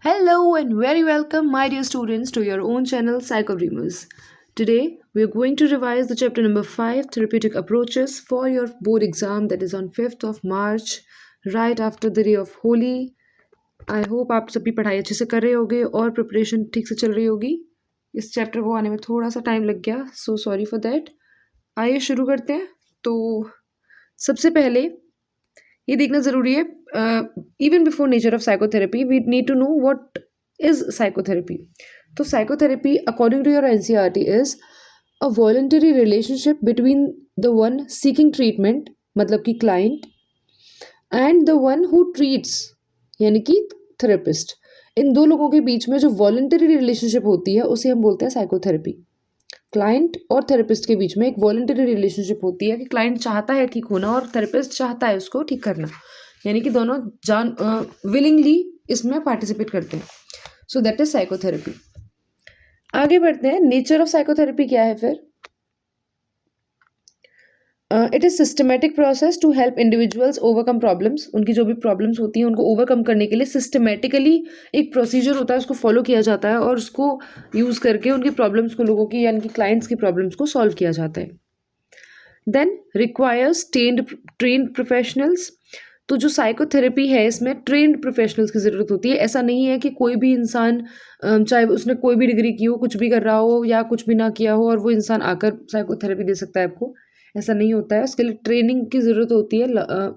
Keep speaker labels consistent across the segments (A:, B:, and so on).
A: Hello and very welcome, my dear students, to your own channel Psycho Dreamers. Today, we are going to revise the chapter number 5 Therapeutic Approaches for your board exam that is on 5th of March, right after the day of Holi. I hope आप सभी पढ़ाई अच्छे से कर रहे होगे और preparation ठीक से चल रही होगी. इस चैप्टर को आने में थोड़ा सा टाइम लग गया, सो सॉरी फॉर दैट. आइए शुरू करते हैं. तो सबसे पहले ये देखना ज़रूरी है, even before nature of psychotherapy we need to know what is psychotherapy. तो psychotherapy according to your NCERT is a voluntary relationship between the one seeking treatment, मतलब कि client, and the one who treats, यानी कि therapist. इन दो लोगों के बीच में जो वॉलंटरी रिलेशनशिप होती है उसे हम बोलते हैं साइकोथेरेपी. क्लाइंट और थेरेपिस्ट के बीच में एक वॉलंटरी रिलेशनशिप होती है कि क्लाइंट चाहता है ठीक होना और थेरेपिस्ट चाहता है उसको ठीक करना, यानी कि दोनों विलिंगली इसमें पार्टिसिपेट करते हैं. So that is psychotherapy. आगे बढ़ते हैं. नेचर ऑफ साइकोथेरेपी क्या है फिर? It is systematic process to help individuals overcome problems. उनकी जो भी प्रॉब्लम्स होती हैं उनको ओवरकम करने के लिए सिस्टमेटिकली एक प्रोसीजर होता है, उसको फॉलो किया जाता है और उसको यूज़ करके उनकी प्रॉब्लम्स को, लोगों की यानी कि क्लाइंट्स की प्रॉब्लम्स को सॉल्व किया जाता है. Then requires trained professionals. तो जो साइकोथेरेपी है इसमें ट्रेन्ड प्रोफेशनल्स की ज़रूरत होती है. ऐसा नहीं है कि कोई भी इंसान, चाहे उसने कोई भी डिग्री की हो, कुछ भी कर रहा हो या कुछ भी ना किया हो, और वो इंसान आकर साइकोथेरेपी दे सकता है आपको. ऐसा नहीं होता है. उसके लिए ट्रेनिंग की ज़रूरत होती है.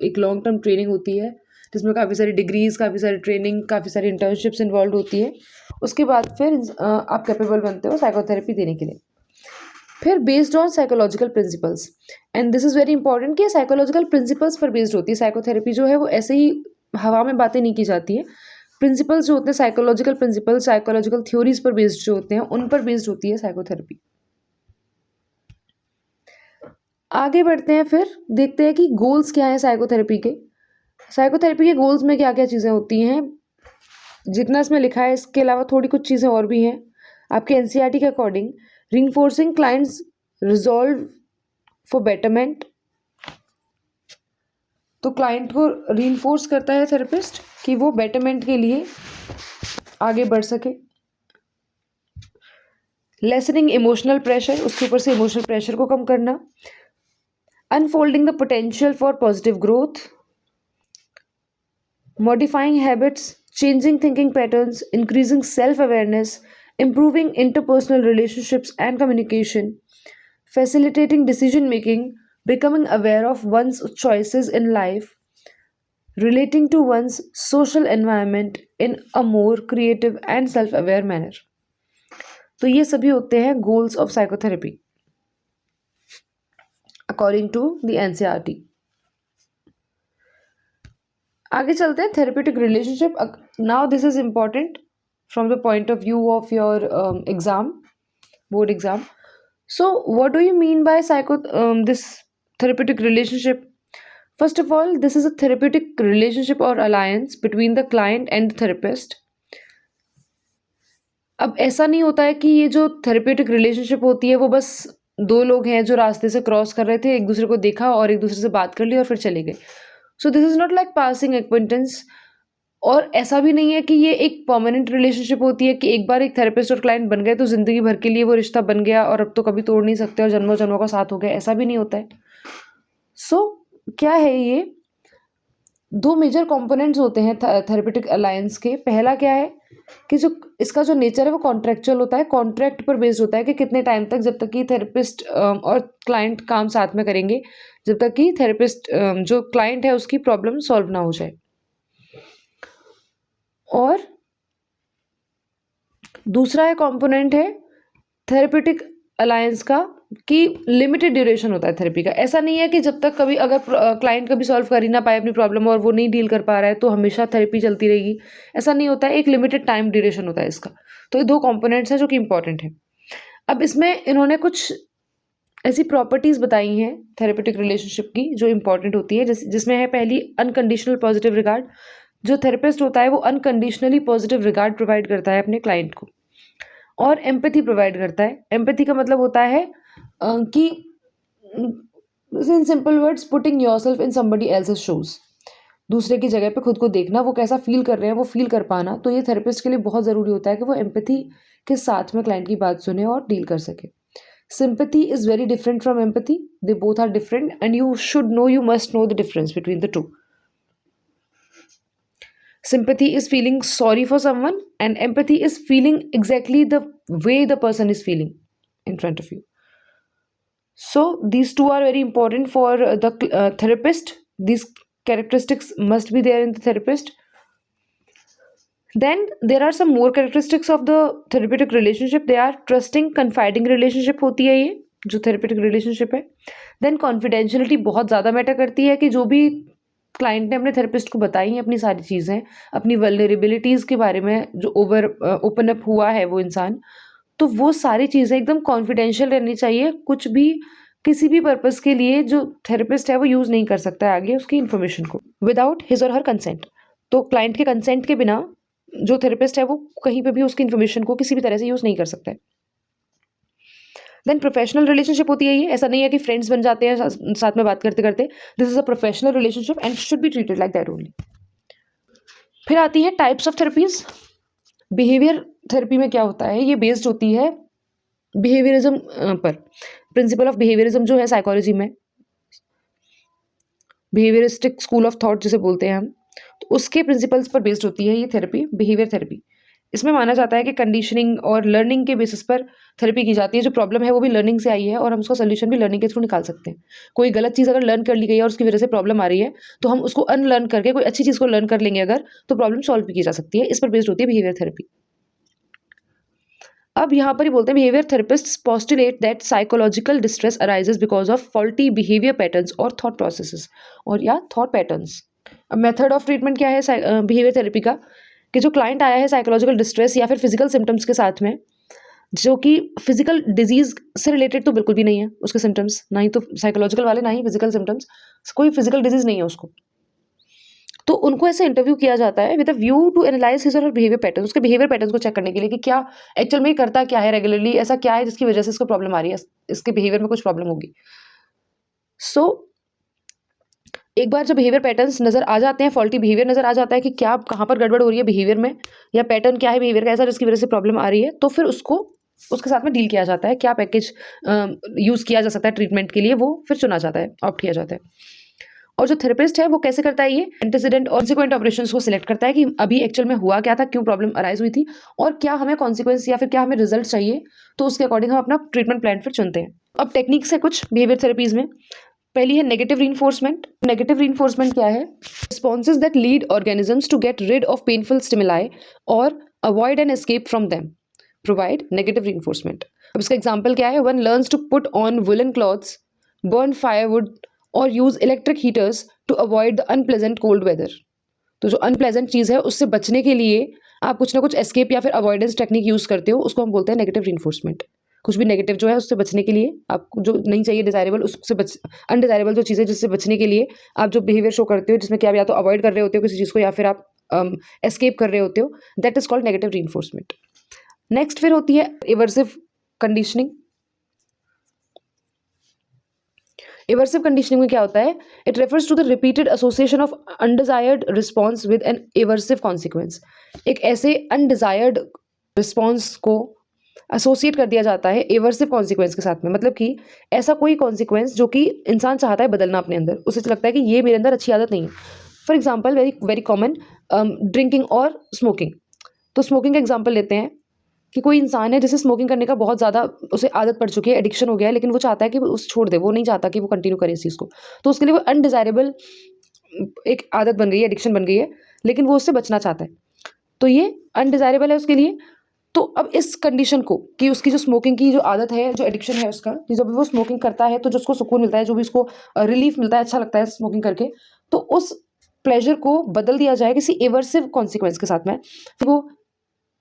A: एक लॉन्ग टर्म ट्रेनिंग होती है जिसमें काफ़ी सारी डिग्रीज, काफ़ी सारी ट्रेनिंग, काफ़ी सारी इंटर्नशिप्स इन्वॉल्व होती है. उसके बाद फिर आप कैपेबल बनते हो साइकोथेरेपी देने के लिए. फिर based on psychological principles, and this is very important कि साइकोलॉजिकल प्रिंसिपल्स पर बेस्ड होती है. साइकोथेरेपी जो है वो ऐसे ही हवा में बातें नहीं की जाती है. प्रिंसिपल्स जो होते हैं, साइकोलॉजिकल प्रिंसिपल्स, साइकोलॉजिकल थ्योरीज पर बेस्ड जो होते हैं, उन पर बेस्ड होती है साइकोथेरेपी. आगे बढ़ते हैं. फिर देखते हैं कि गोल्स क्या है साइकोथेरेपी के. साइकोथेरेपी के गोल्स में क्या क्या चीज़ें होती हैं, जितना इसमें लिखा है इसके अलावा थोड़ी कुछ चीज़ें और भी हैं आपके एनसीईआरटी के according. Reinforcing clients resolve for betterment. तो क्लाइंट को रीइंफोर्स करता है थेरेपिस्ट कि वो बेटरमेंट के लिए आगे बढ़ सके. लेसनिंग इमोशनल प्रेशर, उसके ऊपर से इमोशनल प्रेशर को कम करना. Unfolding the potential for positive growth. Modifying habits, changing thinking patterns, increasing self-awareness, improving interpersonal relationships and communication, facilitating decision making, becoming aware of one's choices in life, relating to one's social environment in a more creative and self-aware manner. तो ये सभी होते हैं goals of psychotherapy according to the NCERT. आगे चलते हैं. Therapeutic relationship. Now this is important from the point of view of your exam, board exam. So what do you mean by this therapeutic relationship? First of all, this is a therapeutic relationship और alliance between the client and therapist. अब ऐसा नहीं होता है कि ये जो therapeutic relationship होती है वो बस दो लोग हैं जो रास्ते से क्रॉस कर रहे थे, एक दूसरे को देखा और एक दूसरे से बात कर ली और फिर चले गए. So this is not like passing acquaintance. और ऐसा भी नहीं है कि ये एक परमानेंट रिलेशनशिप होती है कि एक बार एक थेरेपिस्ट और क्लाइंट बन गए तो ज़िंदगी भर के लिए वो रिश्ता बन गया और अब तो कभी तोड़ नहीं सकते और जन्मों जन्मों का साथ हो गया. ऐसा भी नहीं होता है. सो क्या है ये? दो मेजर कंपोनेंट्स होते हैं थेरेपेटिक अलायंस के. पहला क्या है कि जो इसका जो नेचर है वो कॉन्ट्रेक्चुअल होता है. कॉन्ट्रैक्ट पर बेस्ड होता है कि कितने टाइम तक, जब तक कि थेरेपिस्ट और क्लाइंट काम साथ में करेंगे, जब तक कि थेरेपिस्ट जो क्लाइंट है उसकी प्रॉब्लम सॉल्व ना हो जाए. और दूसरा है कंपोनेंट है थेरेपेटिक अलायंस का कि लिमिटेड ड्यूरेशन होता है थेरेपी का. ऐसा नहीं है कि जब तक कभी अगर क्लाइंट कभी सॉल्व कर ही ना पाए अपनी प्रॉब्लम और वो नहीं डील कर पा रहा है तो हमेशा थेरेपी चलती रहेगी. ऐसा नहीं होता है. एक लिमिटेड टाइम ड्यूरेशन होता है इसका. तो ये दो कंपोनेंट्स हैं जो कि इंपॉर्टेंट है. अब इसमें इन्होंने कुछ ऐसी प्रॉपर्टीज़ बताई हैं थेरेपेटिक रिलेशनशिप की जो इंपॉर्टेंट होती है, जिसमें है पहली अनकंडीशनल पॉजिटिव रिगार्ड. जो थेरेपिस्ट होता है वो अनकंडीशनली पॉजिटिव रिगार्ड प्रोवाइड करता है अपने क्लाइंट को. और एम्पैथी प्रोवाइड करता है. एम्पैथी का मतलब होता है कि in simple words putting yourself in somebody else's shoes. दूसरे की जगह पे खुद को देखना, वो कैसा फील कर रहे हैं वो फील कर पाना, तो ये थेरेपिस्ट के लिए बहुत ज़रूरी होता है कि वो एम्पैथी के साथ में क्लाइंट की बात सुने और डील कर सके। Sympathy is very different from empathy, they both are different and you must know the difference between the two. Sympathy is feeling sorry for someone, and empathy is feeling exactly the way the person is feeling in front of you. So these two are very important for the therapist. These characteristics must be there in the therapist. Then there are some more characteristics of the therapeutic relationship. They are trusting, confiding relationship होती है ये जो therapeutic relationship है. Then confidentiality बहुत ज़्यादा matter करती है कि जो भी क्लाइंट ने अपने थेरेपिस्ट को बताई हैं अपनी सारी चीज़ें, अपनी वल्नरेबिलिटीज़ के बारे में, जो ओपन अप हुआ है वो इंसान, तो वो सारी चीज़ें एकदम कॉन्फिडेंशियल रहनी चाहिए। कुछ भी किसी भी पर्पस के लिए जो थेरेपिस्ट है वो यूज़ नहीं कर सकता है आगे उसकी इन्फॉर्मेशन को without his or her consent. तो क्लाइंट के कंसेंट के बिना जो थेरेपिस्ट है वो कहीं पे भी उसकी इन्फॉर्मेशन को किसी भी तरह से यूज़ नहीं कर सकता है। देन प्रोफेशनल रिलेशनशिप होती है ये, ऐसा नहीं है कि फ्रेंड्स बन जाते हैं साथ में बात करते करते। This is a professional relationship and should be treated like that only. फिर आती है types of therapies. Behaviour therapy में क्या होता है, ये बेस्ड होती है बिहेवियरिज्म पर। प्रिंसिपल ऑफ बिहेवियरिज्म जो है साइकोलॉजी में, बिहेवियरिस्टिक स्कूल ऑफ थॉट जिसे बोलते हैं हम, तो उसके प्रिंसिपल्स पर बेस्ड होती है ये थेरेपी, बिहेवियर थेरेपी। इसमें माना जाता है कि कंडीशनिंग और लर्निंग के बेसिस पर थेरेपी की जाती है। जो प्रॉब्लम है वो भी लर्निंग से आई है और हम उसका सोल्यूशन भी लर्निंग के थ्रू निकाल सकते हैं। कोई गलत चीज़ अगर लर्न कर ली गई है और उसकी वजह से प्रॉब्लम आ रही है, तो हम उसको अनलर्न करके कोई अच्छी चीज़ को लर्न कर लेंगे अगर, तो प्रॉब्लम सॉल्व भी की जा सकती है। इस पर बेस्ड होती है बिहेवियर थेरेपी। अब यहाँ पर ही बोलते हैं behaviour therapists postulate that psychological distress arises because of faulty behaviour patterns और थॉट प्रोसेसेस और या थॉट पैटर्न्स। अब मेथड ऑफ ट्रीटमेंट क्या है बिहेवियर थेरेपी का, कि जो क्लाइंट आया है साइकोलॉजिकल डिस्ट्रेस या फिर फिजिकल सिम्टम्स के साथ में, जो कि फिजिकल डिजीज से रिलेटेड तो बिल्कुल भी नहीं है उसके सिम्टम्स, ना ही तो साइकोलॉजिकल वाले ना ही फिजिकल सिम्टम्स, कोई फिजिकल डिजीज नहीं है उसको, तो उनको ऐसे इंटरव्यू किया जाता है with a view to analyse his or her behaviour pattern, उसके बिहेवियर पैटर्न को चेक करने के लिए कि क्या एक्चुअल में ये करता क्या है रेगुलरली, ऐसा क्या है जिसकी वजह से इसको प्रॉब्लम आ रही है, इसके बिहेवियर में कुछ प्रॉब्लम होगी। सो एक बार जब बिहेवियर पैटर्न्स नजर आ जाते हैं, फॉल्टी बिहेवियर नजर आ जाता है कि क्या कहाँ पर गड़बड़ हो रही है बिहेवियर में, या पैटर्न क्या है बिहेवियर का ऐसा जिसकी वजह से प्रॉब्लम आ रही है, तो फिर उसको उसके साथ में डील किया जाता है। क्या पैकेज यूज़ किया जा सकता है ट्रीटमेंट के लिए, वो फिर चुना जाता है, ऑप्ट किया जाता है। और जो थेरेपिस्ट है वो कैसे करता है, ये एंटीसीडेंट और कॉन्सिक्वेंट ऑपरेशंस को सिलेक्ट करता है कि अभी एक्चुअल में हुआ क्या था, क्यों प्रॉब्लम अराइज हुई थी और क्या हमें कॉन्सिक्वेंस या फिर क्या हमें रिजल्ट चाहिए, तो उसके अकॉर्डिंग हम अपना ट्रीटमेंट प्लान फिर चुनते हैं। अब टेक्निक्स है कुछ बिहेवियर थेरेपीज में। पहली है नेगेटिव रीइंफोर्समेंट। नेगेटिव रीइंफोर्समेंट क्या है, responses that lead organisms to get rid of painful stimuli और avoid and escape from them provide negative reinforcement. अब इसका एग्जाम्पल क्या है, one learns to put on woollen clothes, burn firewood और use electric heaters to avoid the unpleasant cold weather. तो जो unpleasant चीज़ है उससे बचने के लिए आप कुछ ना कुछ एस्केप या फिर अवॉइडेंस टेक्निक यूज़ करते हो, उसको हम बोलते हैं नेगेटिव रीइंफोर्समेंट। कुछ भी नेगेटिव जो है उससे बचने के लिए, आपको जो नहीं चाहिए डिजायरेबल, उससे अनडिजायरेबल जो चीज़ें जिससे बचने के लिए आप जो बिहेवियर शो करते हो, जिसमें कि आप या तो अवॉइड कर रहे होते हो किसी चीज़ को या फिर आप एस्केप कर रहे होते हो, that is called negative reinforcement. Next फिर होती है इवर्सिव कंडीशनिंग। इवर्सिव कंडीशनिंग में क्या होता है, it refers to the repeated association of undesired response with an aversive consequence. एक ऐसे अनडिजायर्ड रिस्पॉन्स को एसोसिएट कर दिया जाता है इवर्सिव कॉन्सिक्वेंस के साथ में, मतलब कि ऐसा कोई कॉन्सिक्वेंस जो कि इंसान चाहता है बदलना अपने अंदर, उसे लगता है कि ये मेरे अंदर अच्छी आदत नहीं है। For example very very common, drinking और स्मोकिंग। तो स्मोकिंग का एग्जाम्पल लेते हैं कि कोई इंसान है जिसे स्मोकिंग करने का बहुत ज़्यादा उसे आदत पड़ चुकी है, एडिक्शन हो गया है, लेकिन वो चाहता है कि वो उसे छोड़ दे, वो नहीं चाहता कि वो कंटिन्यू करे इस चीज़ को, तो उसके लिए वो अनडिजायरेबल एक आदत बन गई है, एडिक्शन बन गई है, लेकिन वो उससे बचना चाहता है, तो ये अनडिजायरेबल है उसके लिए। तो अब इस कंडीशन को कि उसकी जो स्मोकिंग की जो आदत है, जो एडिक्शन है उसका, कि जब वो स्मोकिंग करता है तो जो उसको सुकून मिलता है, जो भी उसको रिलीफ मिलता है, अच्छा लगता है स्मोकिंग करके, तो उस प्लेजर को बदल दिया जाए किसी एवर्सिव कॉन्सिक्वेंस के साथ में। वो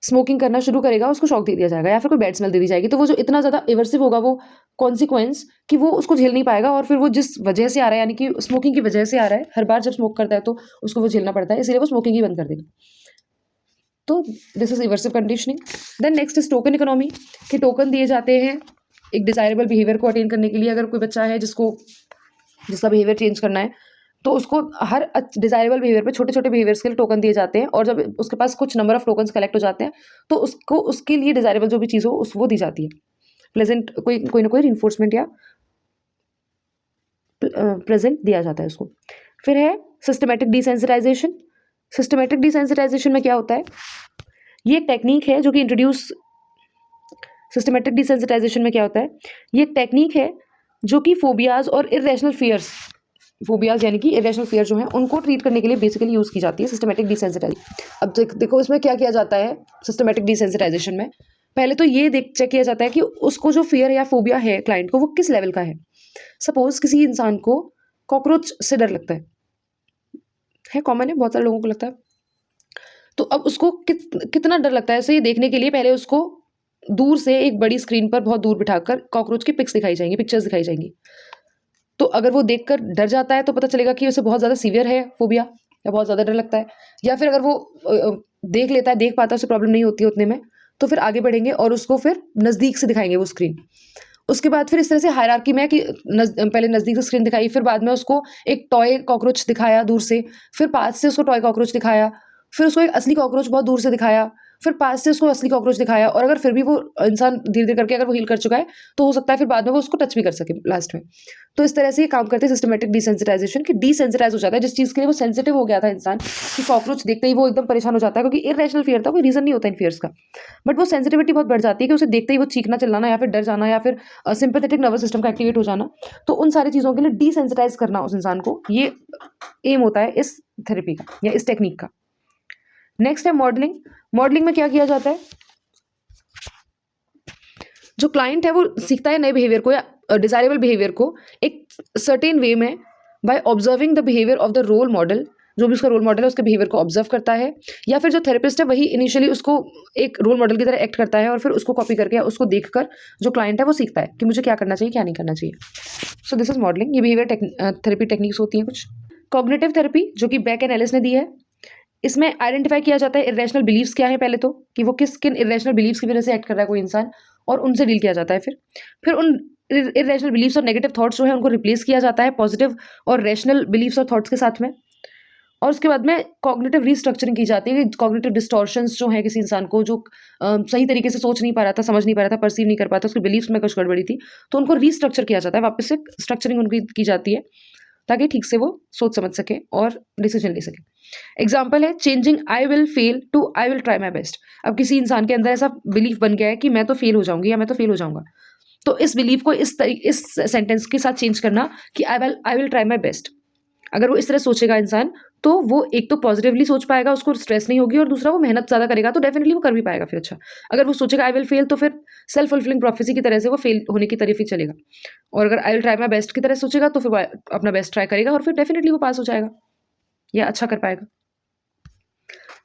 A: स्मोकिंग करना शुरू करेगा, उसको शौक दे दिया जाएगा या फिर कोई बैड स्मेल दे दी जाएगी, तो वो जो इतना ज़्यादा एवर्सिव होगा वो कॉन्सिक्वेंस कि वो उसको झेल नहीं पाएगा, और फिर वो जिस वजह से आ रहा है, यानी कि स्मोकिंग की वजह से आ रहा है, हर बार जब स्मोक करता है तो उसको वो झेलना पड़ता है, इसलिए वो स्मोकिंग ही बंद कर देगा। तो this is aversive conditioning. Then next is token economy, कि टोकन दिए जाते हैं एक डिजायरेबल बिहेवियर को अटेन करने के लिए। अगर कोई बच्चा है जिसका बिहेवियर चेंज करना है, तो उसको हर डिजायरेबल बिहेवियर पे छोटे छोटे बिहेवियर्स के लिए टोकन दिए जाते हैं, और जब उसके पास कुछ नंबर ऑफ टोकन्स कलेक्ट हो जाते हैं तो उसको उसके लिए डिजायरेबल जो भी चीज़ हो वो दी जाती है। प्लेजेंट कोई ना कोई रिइंफोर्समेंट या प्रेजेंट दिया जाता है उसको। फिर है सिस्टमेटिक डिसेंसिटाइजेशन। सिस्टमेटिक डिसेंसिटाइजेशन में क्या होता है, ये एक टेक्निक है जो कि इंट्रोड्यूस सिस्टमेटिक डिसेंसिटाइजेशन में क्या होता है, ये एक टेक्निक है जो कि फोबियाज और इरेशनल फियर्स, फोबियाज यानी कि इरेशनल फियर जो है उनको ट्रीट करने के लिए बेसिकली यूज़ की जाती है सिस्टमेटिक डिसेंसिटाइजेशन। अब देखो इसमें क्या किया जाता है सिस्टमेटिक डिसेंसिटाइजेशन में, पहले तो ये चेक किया जाता है कि उसको जो फियर या फोबिया है क्लाइंट को वो किस लेवल का है। सपोज किसी इंसान को कॉकरोच से डर लगता है कॉमन है, बहुत सारे लोगों को लगता है। तो अब उसको कितना डर लगता है इसे ये देखने के लिए पहले उसको दूर से एक बड़ी स्क्रीन पर बहुत दूर बिठाकर कॉकरोच की पिक्चर्स दिखाई जाएंगी। तो अगर वो देखकर डर जाता है तो पता चलेगा कि उसे बहुत ज़्यादा सीवियर है फोबिया या बहुत ज़्यादा डर लगता है। या फिर अगर वो देख लेता है, देख पाता है, उसे प्रॉब्लम नहीं होती उतने में, तो फिर आगे बढ़ेंगे और उसको फिर नज़दीक से दिखाएंगे वो स्क्रीन। उसके बाद फिर इस तरह से हायरार्की में कि पहले नज़दीक से स्क्रीन दिखाई, फिर बाद में उसको एक टॉय कॉकरोच दिखाया दूर से, फिर पास से उसको टॉय कॉकरोच दिखाया, फिर उसको एक असली कॉकरोच बहुत दूर से दिखाया, फिर पास से उसको असली कॉकरोच दिखाया। और अगर फिर भी वो इंसान धीरे धीरे करके अगर वो हील कर चुका है तो हो सकता है फिर बाद में वो उसको टच भी कर सके लास्ट में। तो इस तरह से ये काम करते हैं सिस्टमेटिक डिसेंसिटाइजेशन, कि डिसेंसिटाइज हो जाता है जिस चीज़ के लिए वो सेंसिटिव हो गया था इंसान, कि कॉकरोच देखते ही वो एकदम परेशान हो जाता है, क्योंकि इरेशनल फियर था, कोई रीज़न नहीं होता इन फियर्स का, बट वो सेंसिटिविटी बहुत बढ़ जाती है कि उसे देखते ही वो चीखना चिल्लाना या फिर डर जाना या फिर सिंपैथेटिक नर्वस सिस्टम का एक्टिवेट हो जाना। तो उन सारी चीज़ों के लिए डिसेंसिटाइज करना उस इंसान को, ये एम होता है इस थेरेपी का या इस टेक्निक का। नेक्स्ट है मॉडलिंग। मॉडलिंग में क्या किया जाता है, जो क्लाइंट है वो सीखता है नए बिहेवियर को या डिजायरेबल बिहेवियर को एक सर्टेन वे में by observing the behaviour of the role model. जो भी उसका रोल मॉडल है उसके बिहेवियर को ऑब्जर्व करता है, या फिर जो थेरेपिस्ट है वही इनिशियली उसको एक रोल मॉडल की तरह एक्ट करता है और फिर उसको कॉपी करके या उसको देखकर जो क्लाइंट है वो सीखता है कि मुझे क्या करना चाहिए क्या नहीं करना चाहिए। सो दिस इज मॉडलिंग। ये बिहेवियर थेरेपी टेक्निक्स होती हैं कुछ। कॉग्निटिव थेरेपी जो कि बैक एंड एलिस ने दी है, इसमें आइडेंटिफाई किया जाता है इरेशनल बिलीव्स क्या है, पहले तो कि वो किन इरेशनल बिलीव्स की वजह से एक्ट कर रहा है कोई इंसान, और उनसे डील किया जाता है। फिर उन इरेशनल बिलीव्स और नेगेटिव थॉट्स जो है उनको रिप्लेस किया जाता है पॉजिटिव और रेशनल बिलीव्स और थॉट्स के साथ में। और उसके बाद में कॉग्निटिव रीस्ट्रक्चरिंग की जाती है कि कॉग्निटिव डिस्टॉर्शंस जो है किसी इंसान को जो सही तरीके से सोच नहीं पा रहा था, समझ नहीं पा रहा था, परसीव नहीं कर पाता, उसके बिलीव्स में कुछ गड़बड़ी थी, तो उनको रीस्ट्रक्चर किया जाता है, वापस से स्ट्रक्चरिंग उनकी की जाती है ताकि ठीक से वो सोच समझ सके और डिसीजन ले सके। एग्जाम्पल है changing I will fail to I will try my best. अब किसी इंसान के अंदर ऐसा बिलीफ बन गया है कि मैं तो फेल हो जाऊंगी या मैं तो फेल हो जाऊंगा, तो इस बिलीफ को इस सेंटेंस के साथ चेंज करना कि आई विल ट्राई माई बेस्ट। अगर वो इस तरह सोचेगा इंसान तो वो एक तो पॉजिटिवली सोच पाएगा, उसको स्ट्रेस नहीं होगी, और दूसरा वो मेहनत ज़्यादा करेगा तो डेफिनेटली वो कर भी पाएगा फिर अच्छा। अगर वो सोचेगा आई विल फेल तो फिर सेल्फ फुलफिलिंग प्रोफेसी की तरह से वो फेल होने की तरफ ही चलेगा, और अगर आई विल ट्राई माई बेस्ट की तरह सोचेगा तो फिर वो अपना बेस्ट ट्राई करेगा और फिर डेफिनेटली वो पास हो जाएगा या अच्छा कर पाएगा।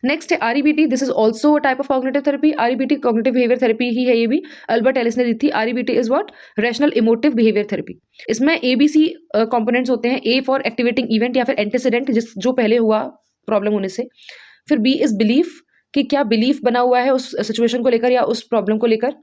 A: नेक्स्ट है REBT। This is also a type of cognitive therapy. REBT cognitive behaviour therapy ही है, ये भी अल्बर्ट एलिस ने दी थी। REBT is what, rational emotive behaviour therapy. इसमें ABC कंपोनेंट्स होते हैं। A फॉर एक्टिवेटिंग इवेंट या फिर एंटीसीडेंट जो पहले हुआ प्रॉब्लम होने से। फिर B इज बिलीफ कि क्या बिलीफ बना हुआ है उस सिचुएशन को लेकर या उस प्रॉब्लम को लेकर।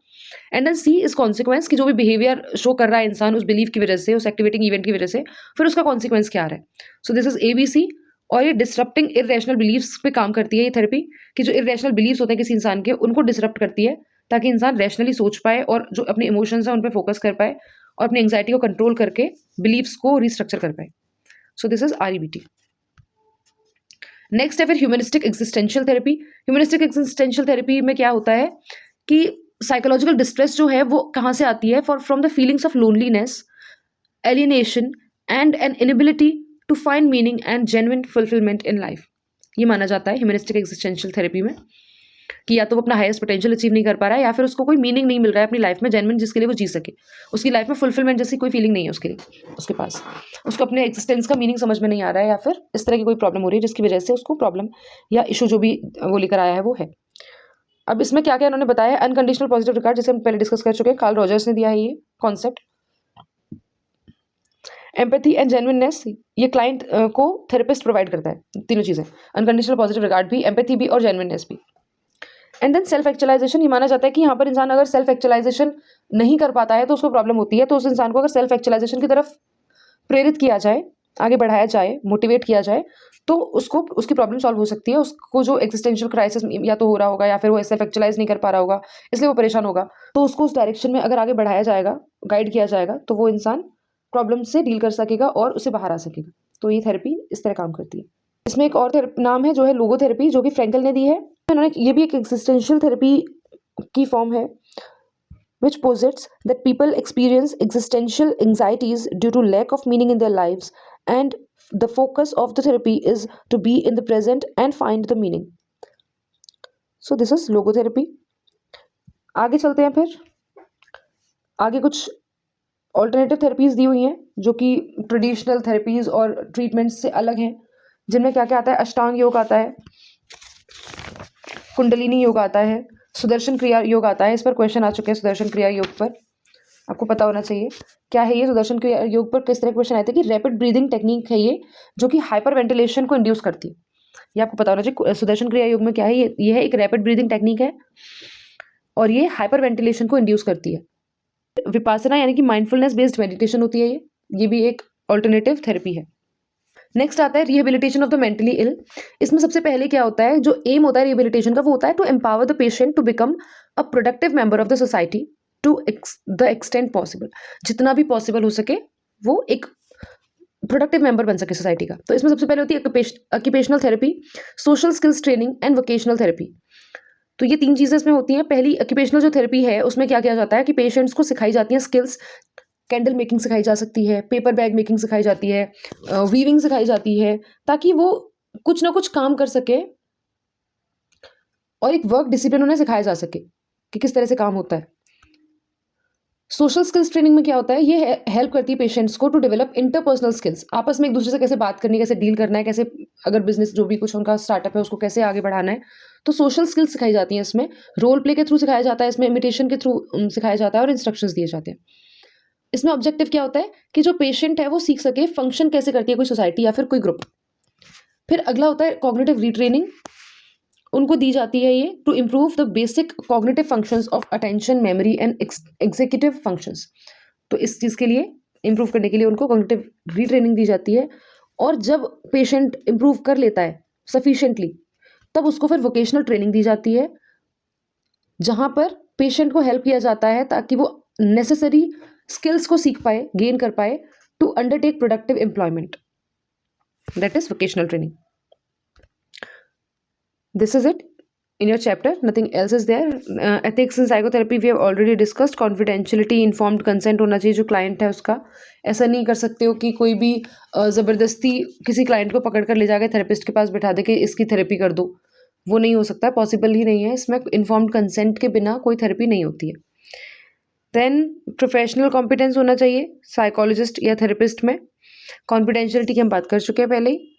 A: And then C is consequence कि जो भी बिहेवियर शो कर रहा है इंसान उस बिलीफ की वजह से, उस एक्टिवेटिंग इवेंट की वजह से, फिर उसका कॉन्सिक्वेंस क्या आ रहा है। सो दिस इज ABC। और ये डिसरप्टिंग इरेशनल बिलीव्स पे काम करती है ये थेरेपी, कि जो इरेशनल बिलीव्स होते हैं किसी इंसान के उनको डिसरप्ट करती है ताकि इंसान रैशनली सोच पाए और जो अपने इमोशंस हैं उन पर फोकस कर पाए और अपनी एंग्जाइटी को कंट्रोल करके बिलीव्स को रिस्ट्रक्चर कर पाए। सो दिस इज REBT। नेक्स्ट है फिर humanistic existential therapy. Humanistic existential therapy में क्या होता है कि साइकोलॉजिकल डिस्ट्रेस जो है वो कहाँ से आती है, from the feelings of loneliness, alienation and an inability to find meaning and genuine fulfilment in life. ये माना जाता है ह्यूमनिस्टिक एक्जिस्टेंशियल थेरेपी में कि या तो वो अपना हाईएस्ट पोटेंशियल अचीव नहीं कर पा रहा है या फिर उसको कोई मीनिंग नहीं मिल रहा है अपनी लाइफ में जेन्युइन, जिसके लिए वो जी सके। उसकी लाइफ में फुलफिलमेंट जैसी कोई फीलिंग नहीं है उसके लिए, उसके पास उसको अपने एक्जिस्टेंस का मीनिंग समझ में नहीं आ रहा है, या फिर इस तरह की कोई प्रॉब्लम हो रही है जिसकी वजह से उसको प्रॉब्लम या इशू जो भी वो लेकर आया है वो है। अब इसमें क्या क्या उन्होंने बताया, अनकंडीशनल पॉजिटिव रिगार्ड जैसे हम पहले डिस्कस कर चुके हैं, कार्ल रॉजर्स ने दिया है ये कॉन्सेप्ट। एम्पैथी एंड जेन्युइननेस, ये क्लाइंट को थेरेपिस्ट प्रोवाइड करता है, तीनों चीज़ें, अनकंडीशनल पॉजिटिव रिगार्ड भी, एम्पैथी भी और जेन्युइननेस भी। एंड देन सेल्फ एक्चुअलाइजेशन, ये माना जाता है कि यहाँ पर इंसान अगर सेल्फ एक्चुअलाइजेशन नहीं कर पाता है तो उसको प्रॉब्लम होती है, तो उस इंसान को अगर सेल्फ एक्चुअलाइजेशन की तरफ प्रेरित किया जाए आगे बढ़ाया जाए, मोटिवेट किया जाए, तो उसको उसकी प्रॉब्लम सॉल्व हो सकती है। उसको जो एक्जिस्टेंशियल क्राइसिस या तो हो रहा होगा या फिर वो सेल्फ एक्चुअलाइज़ नहीं कर पा रहा होगा, इसलिए वो परेशान होगा। तो उसको उस डायरेक्शन में अगर आगे बढ़ाया जाएगा, गाइड किया जाएगा, तो वो इंसान प्रॉब्लम से डील कर सकेगा और उससे बाहर आ सकेगा। तो ये थेरेपी इस तरह काम करती है। इसमें एक और नाम है जो है लोगोथेरेपी, जो कि फ्रैंकल ने दी है। उन्होंने ये भी एक एक्जिस्टेंशियल थेरेपी की फॉर्म है, which posits that people experience existential anxieties due to lack of meaning in their lives, and the focus of the therapy is to be in the present and find the meaning. So this is logotherapy. आगे चलते हैं फिर। आगे कुछ alternative therapies दी हुई हैं जो कि ट्रेडिशनल थेरेपीज और ट्रीटमेंट्स से अलग हैं, जिनमें क्या क्या आता है। अष्टांग योग आता है, कुंडलिनी योग आता है, सुदर्शन क्रिया योग आता है। इस पर क्वेश्चन आ चुके हैं। सुदर्शन क्रिया योग पर आपको पता होना चाहिए क्या है ये। सुदर्शन क्रिया योग पर किस तरह क्वेश्चन आए थे कि रैपिड ब्रीदिंग टेक्निक है ये, जो कि हाइपर वेंटिलेशन को इंड्यूस करती है। ये आपको पता होना चाहिए। सुदर्शन क्रिया योग में क्या है, ये है एक रैपिड ब्रीदिंग टेक्निक है और ये हाइपर वेंटिलेशन को इंड्यूस करती है। विपासना यानी कि माइंडफुलनेस बेस्ड मेडिटेशन होती है ये भी एक ऑल्टरनेटिव थेरेपी है। नेक्स्ट आता है rehabilitation of the mentally ill. इसमें सबसे पहले क्या होता है, जो एम होता है रिहेबिलिटेशन का, वो होता है to empower the patient to become a productive member of the society to the extent possible. जितना भी पॉसिबल हो सके वो एक प्रोडक्टिव मेंबर बन सके सोसाइटी का। तो इसमें सबसे पहले होती है occupational therapy, social skills training and vocational therapy. तो ये 3 चीज़ें इसमें होती हैं। पहली ऑक्यूपेशनल जो थेरेपी है उसमें क्या किया जाता है कि पेशेंट्स को सिखाई जाती हैं स्किल्स। कैंडल मेकिंग सिखाई जा सकती है, पेपर बैग मेकिंग सिखाई जाती है, वीविंग सिखाई जाती है, ताकि वो कुछ ना कुछ काम कर सके और एक वर्क डिसिप्लिन उन्हें सिखाया जा सके कि किस तरह से काम होता है। सोशल स्किल्स ट्रेनिंग में क्या होता है, ये हेल्प करती है पेशेंट्स को टू डेवलप इंटरपर्सनल स्किल्स। आपस में एक दूसरे से कैसे बात करनी है, कैसे डील करना है, कैसे अगर बिजनेस जो भी कुछ उनका स्टार्टअप है उसको कैसे आगे बढ़ाना है। तो सोशल स्किल्स सिखाई जाती हैं इसमें। रोल प्ले के थ्रू सिखाया जाता है, इसमें इमिटेशन के थ्रू सिखाया जाता है और इंस्ट्रक्शंस दिए जाते हैं। इसमें ऑब्जेक्टिव क्या होता है कि जो पेशेंट है वो सीख सके फंक्शन कैसे करती है कोई सोसाइटी या फिर कोई ग्रुप। फिर अगला होता है कॉग्निटिव रीट्रेनिंग। उनको दी जाती है ये to improve the basic cognitive functions of attention, memory and executive functions. तो इस चीज़ के लिए इम्प्रूव करने के लिए उनको कॉग्निटिव रीट्रेनिंग दी जाती है। और जब पेशेंट इम्प्रूव कर लेता है सफिशिएंटली, तब उसको फिर वोकेशनल ट्रेनिंग दी जाती है, जहाँ पर पेशेंट को हेल्प किया जाता है ताकि वो नेसेसरी स्किल्स को सीख पाए, गेन कर पाए to undertake productive employment. That is vocational training. This is it in your chapter. Nothing else is there. Ethics in psychotherapy we have already discussed. Confidentiality, informed consent होना चाहिए जो client है उसका। ऐसा नहीं कर सकते हो कि कोई भी ज़बरदस्ती किसी क्लाइंट को पकड़ कर ले जाके थेरेपिस्ट के पास बैठा दे कि इसकी थेरेपी कर दो। वो नहीं हो सकता, पॉसिबल ही नहीं है। इसमें इन्फॉर्म्ड कंसेंट के बिना कोई थेरेपी नहीं होती है। देन प्रोफेशनल कॉम्पिटेंस होना चाहिए साइकोलॉजिस्ट या थेरेपिस्ट में। कॉन्फिडेंशियलिटी की हम बात कर चुके हैं पहले ही।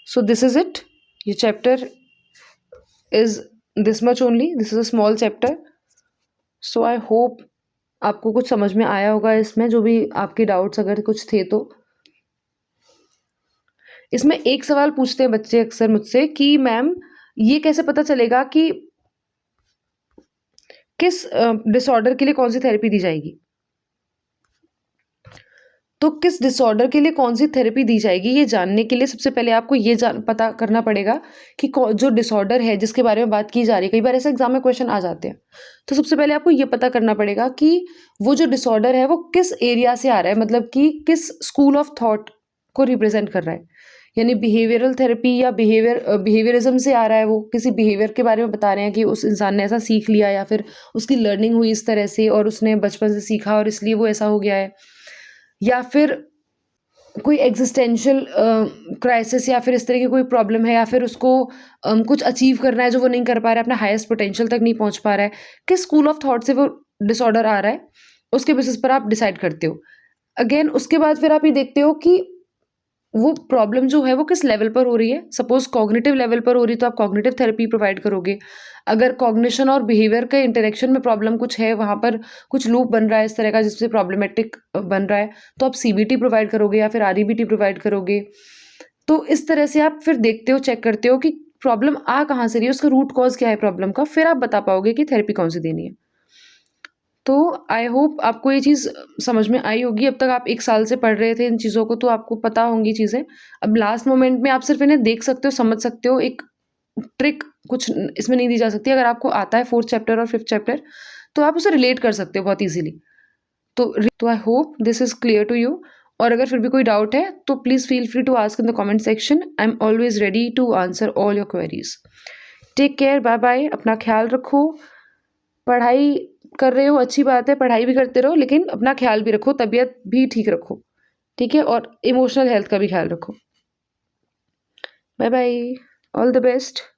A: So this is it. ये chapter is this much only. This is a small chapter. So I hope आपको कुछ समझ में आया होगा इसमें, जो भी आपके डाउट्स अगर कुछ थे तो। इसमें एक सवाल पूछते हैं बच्चे अक्सर मुझसे कि मैम ये कैसे पता चलेगा कि किस डिसऑर्डर के लिए कौन सी थेरेपी दी जाएगी। तो किस डिसऑर्डर के लिए कौन सी थेरेपी दी जाएगी, ये जानने के लिए सबसे पहले आपको ये पता करना पड़ेगा कि जो डिसऑर्डर है जिसके बारे में बात की जा रही है। कई बार ऐसे एग्जाम में क्वेश्चन आ जाते हैं। तो सबसे पहले आपको ये पता करना पड़ेगा कि वो जो डिसऑर्डर है वो किस एरिया से आ रहा है, मतलब कि किस स्कूल ऑफ थॉट को रिप्रेजेंट कर रहा है। यानी बिहेवियरल थेरेपी या बिहेवियरिज्म से आ रहा है, वो किसी बिहेवियर के बारे में बता रहे हैं कि उस इंसान ने ऐसा सीख लिया या फिर उसकी लर्निंग हुई इस तरह से और उसने बचपन से सीखा और इसलिए वो ऐसा हो गया है। या फिर कोई एग्जिस्टेंशियल क्राइसिस या फिर इस तरह की कोई प्रॉब्लम है, या फिर उसको कुछ अचीव करना है जो वो नहीं कर पा रहा है, अपना हाईएस्ट पोटेंशियल तक नहीं पहुंच पा रहा है। किस स्कूल ऑफ थॉट से वो डिसऑर्डर आ रहा है, उसके बेसिस पर आप डिसाइड करते हो। अगेन उसके बाद फिर आप ये देखते हो कि वो प्रॉब्लम जो है वो किस लेवल पर हो रही है। सपोज कॉग्निटिव लेवल पर हो रही है तो आप कॉग्निटिव थेरेपी प्रोवाइड करोगे। अगर कॉग्निशन और बिहेवियर के इंटरेक्शन में प्रॉब्लम कुछ है, वहाँ पर कुछ लूप बन रहा है इस तरह का जिससे प्रॉब्लमेटिक बन रहा है, तो आप सीबीटी प्रोवाइड करोगे या फिर आरईबीटी प्रोवाइड करोगे। तो इस तरह से आप फिर देखते हो, चेक करते हो कि प्रॉब्लम आ कहाँ से रही है, उसका रूट कॉज क्या है प्रॉब्लम का, फिर आप बता पाओगे कि थेरेपी कौन सी देनी है। तो आई होप आपको ये चीज़ समझ में आई होगी। अब तक आप 1 साल से पढ़ रहे थे इन चीज़ों को, तो आपको पता होंगी चीज़ें। अब लास्ट मोमेंट में आप सिर्फ़ इन्हें देख सकते हो, समझ सकते हो। एक ट्रिक कुछ इसमें नहीं दी जा सकती। अगर आपको आता है 4th चैप्टर और 5th चैप्टर, तो आप उसे रिलेट कर सकते हो बहुत ईज़िली। तो I hope this is clear to you. और अगर फिर भी कोई डाउट है, तो please feel free to ask in the comment section. I am always ready to answer all your queries. Take care, bye bye, अपना ख़्याल रखो। पढ़ाई कर रहे हो अच्छी बात है, पढ़ाई भी करते रहो, लेकिन अपना ख़्याल भी रखो, तबीयत भी ठीक रखो, ठीक है? और इमोशनल हेल्थ का भी ख़्याल रखो। Bye-bye, all the best.